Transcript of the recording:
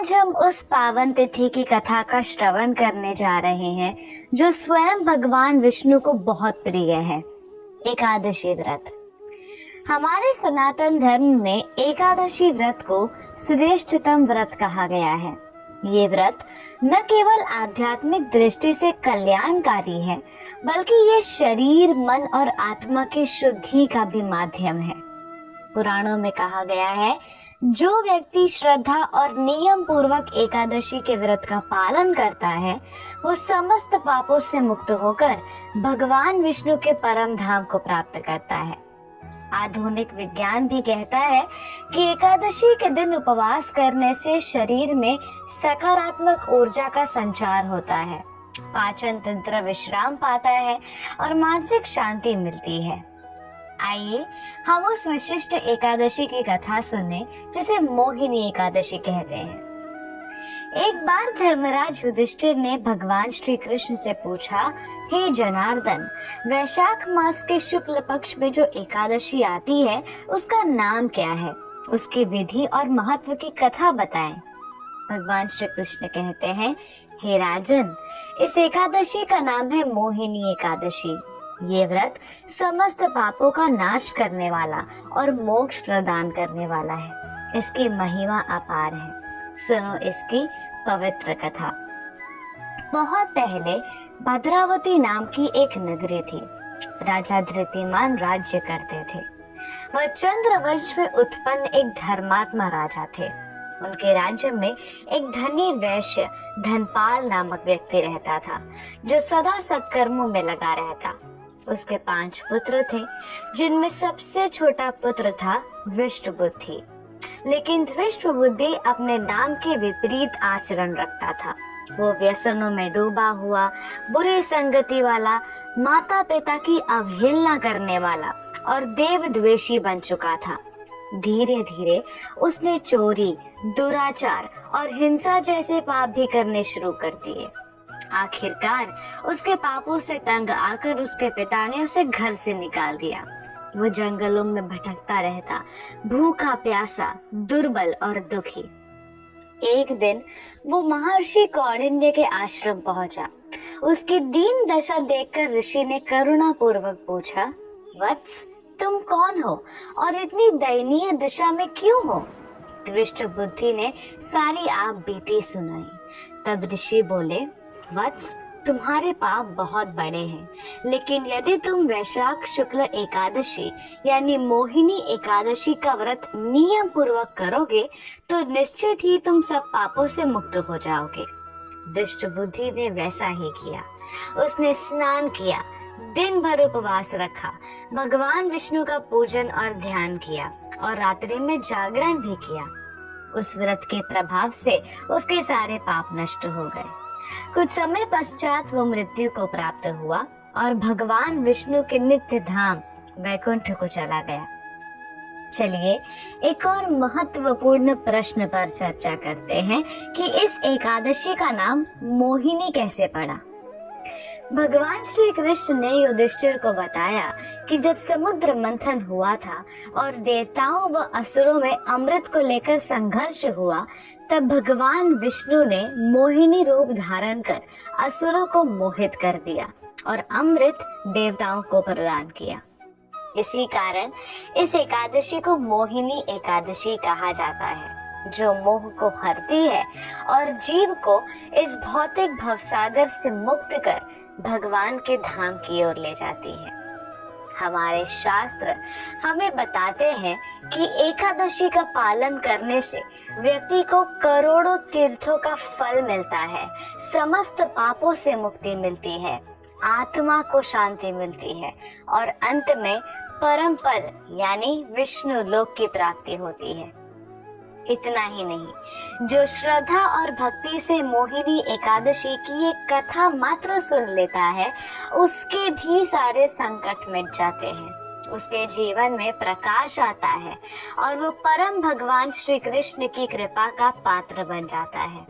आज हम उस पावन तिथि की कथा का श्रवण करने जा रहे हैं जो स्वयं भगवान विष्णु को बहुत प्रिय है, एकादशी व्रत। हमारे सनातन धर्म में एकादशी व्रत को श्रेष्ठतम व्रत कहा गया है। ये व्रत न केवल आध्यात्मिक दृष्टि से कल्याणकारी है, बल्कि ये शरीर, मन और आत्मा की शुद्धि का भी माध्यम है। पुराणों में कहा गया है, जो व्यक्ति श्रद्धा और नियम पूर्वक एकादशी के व्रत का पालन करता है, वो समस्त पापों से मुक्त होकर भगवान विष्णु के परम धाम को प्राप्त करता है। आधुनिक विज्ञान भी कहता है कि एकादशी के दिन उपवास करने से शरीर में सकारात्मक ऊर्जा का संचार होता है, पाचन तंत्र विश्राम पाता है और मानसिक शांति मिलती है। आइए हम उस विशिष्ट एकादशी की कथा सुने जिसे मोहिनी एकादशी कहते हैं। एक बार धर्मराज युधिष्ठिर ने भगवान श्री कृष्ण से पूछा, हे जनार्दन, वैशाख मास के शुक्ल पक्ष में जो एकादशी आती है उसका नाम क्या है? उसकी विधि और महत्व की कथा बताएं। भगवान श्री कृष्ण कहते हैं, हे राजन, इस एकादशी का नाम है मोहिनी एकादशी। ये व्रत समस्त पापों का नाश करने वाला और मोक्ष प्रदान करने वाला है। इसकी महिमा अपार है। सुनो इसकी पवित्र कथा। बहुत पहले भद्रावती नाम की एक नगरी थी। राजा धृतिमान राज्य करते थे। वह चंद्रवंश में उत्पन्न एक धर्मात्मा राजा थे। उनके राज्य में एक धनी वैश्य धनपाल नामक व्यक्ति रहता था, जो सदा सत्कर्मों में लगा रहता। उसके 5 पुत्र थे, जिनमें सबसे छोटा पुत्र था धृष्टबुद्धि। लेकिन धृष्टबुद्धि अपने नाम के विपरीत आचरण रखता था। वो व्यसनों में डूबा हुआ, बुरी संगति वाला, माता पिता की अवहेलना करने वाला और देवद्वेषी बन चुका था। धीरे धीरे उसने चोरी, दुराचार और हिंसा जैसे पाप भी करने शुरू कर दिए। आखिरकार उसके पापों से तंग आकर उसके पिता ने उसे घर से निकाल दिया। वो जंगलों में भटकता रहता, भूखा प्यासा, दुर्बल और दुखी। एक दिन वो महर्षि कौंडिन्य के आश्रम पहुंचा। उसकी दीन दशा देखकर ऋषि ने करुणा पूर्वक पूछा, वत्स, तुम कौन हो और इतनी दयनीय दशा में क्यों हो? धृष्टबुद्धि ने सारी आप बीती सुनाई। तब ऋषि बोले, वत्स, तुम्हारे पाप बहुत बड़े हैं, लेकिन यदि तुम वैशाख शुक्ल एकादशी यानी मोहिनी एकादशी का व्रत नियम पूर्वक करोगे तो निश्चित ही तुम सब पापों से मुक्त हो जाओगे। दुष्ट बुद्धि ने वैसा ही किया। उसने स्नान किया, दिन भर उपवास रखा, भगवान विष्णु का पूजन और ध्यान किया और रात्रि में जागरण भी किया। उस व्रत के प्रभाव से उसके सारे पाप नष्ट हो गए। कुछ समय पश्चात वो मृत्यु को प्राप्त हुआ और भगवान विष्णु के नित्य धाम वैकुंठ को चला गया। चलिए एक और महत्वपूर्ण प्रश्न पर चर्चा करते हैं कि इस एकादशी का नाम मोहिनी कैसे पड़ा। भगवान श्री कृष्ण ने युधिष्ठिर को बताया कि जब समुद्र मंथन हुआ था और देवताओं व असुरों में अमृत को लेकर संघर्ष हुआ, तब भगवान विष्णु ने मोहिनी रूप धारण कर असुरों को मोहित कर दिया और अमृत देवताओं को प्रदान किया। इसी कारण इस एकादशी को मोहिनी एकादशी कहा जाता है, जो मोह को हरती है और जीव को इस भौतिक भवसागर से मुक्त कर भगवान के धाम की ओर ले जाती है। हमारे शास्त्र हमें बताते हैं कि एकादशी का पालन करने से व्यक्ति को करोड़ों तीर्थों का फल मिलता है, समस्त पापों से मुक्ति मिलती है, आत्मा को शांति मिलती है और अंत में परम पद यानी विष्णु लोक की प्राप्ति होती है। इतना ही नहीं, जो श्रद्धा और भक्ति से मोहिनी एकादशी की एक कथा मात्र सुन लेता है, उसके भी सारे संकट मिट जाते हैं, उसके जीवन में प्रकाश आता है और वो परम भगवान श्री कृष्ण की कृपा का पात्र बन जाता है।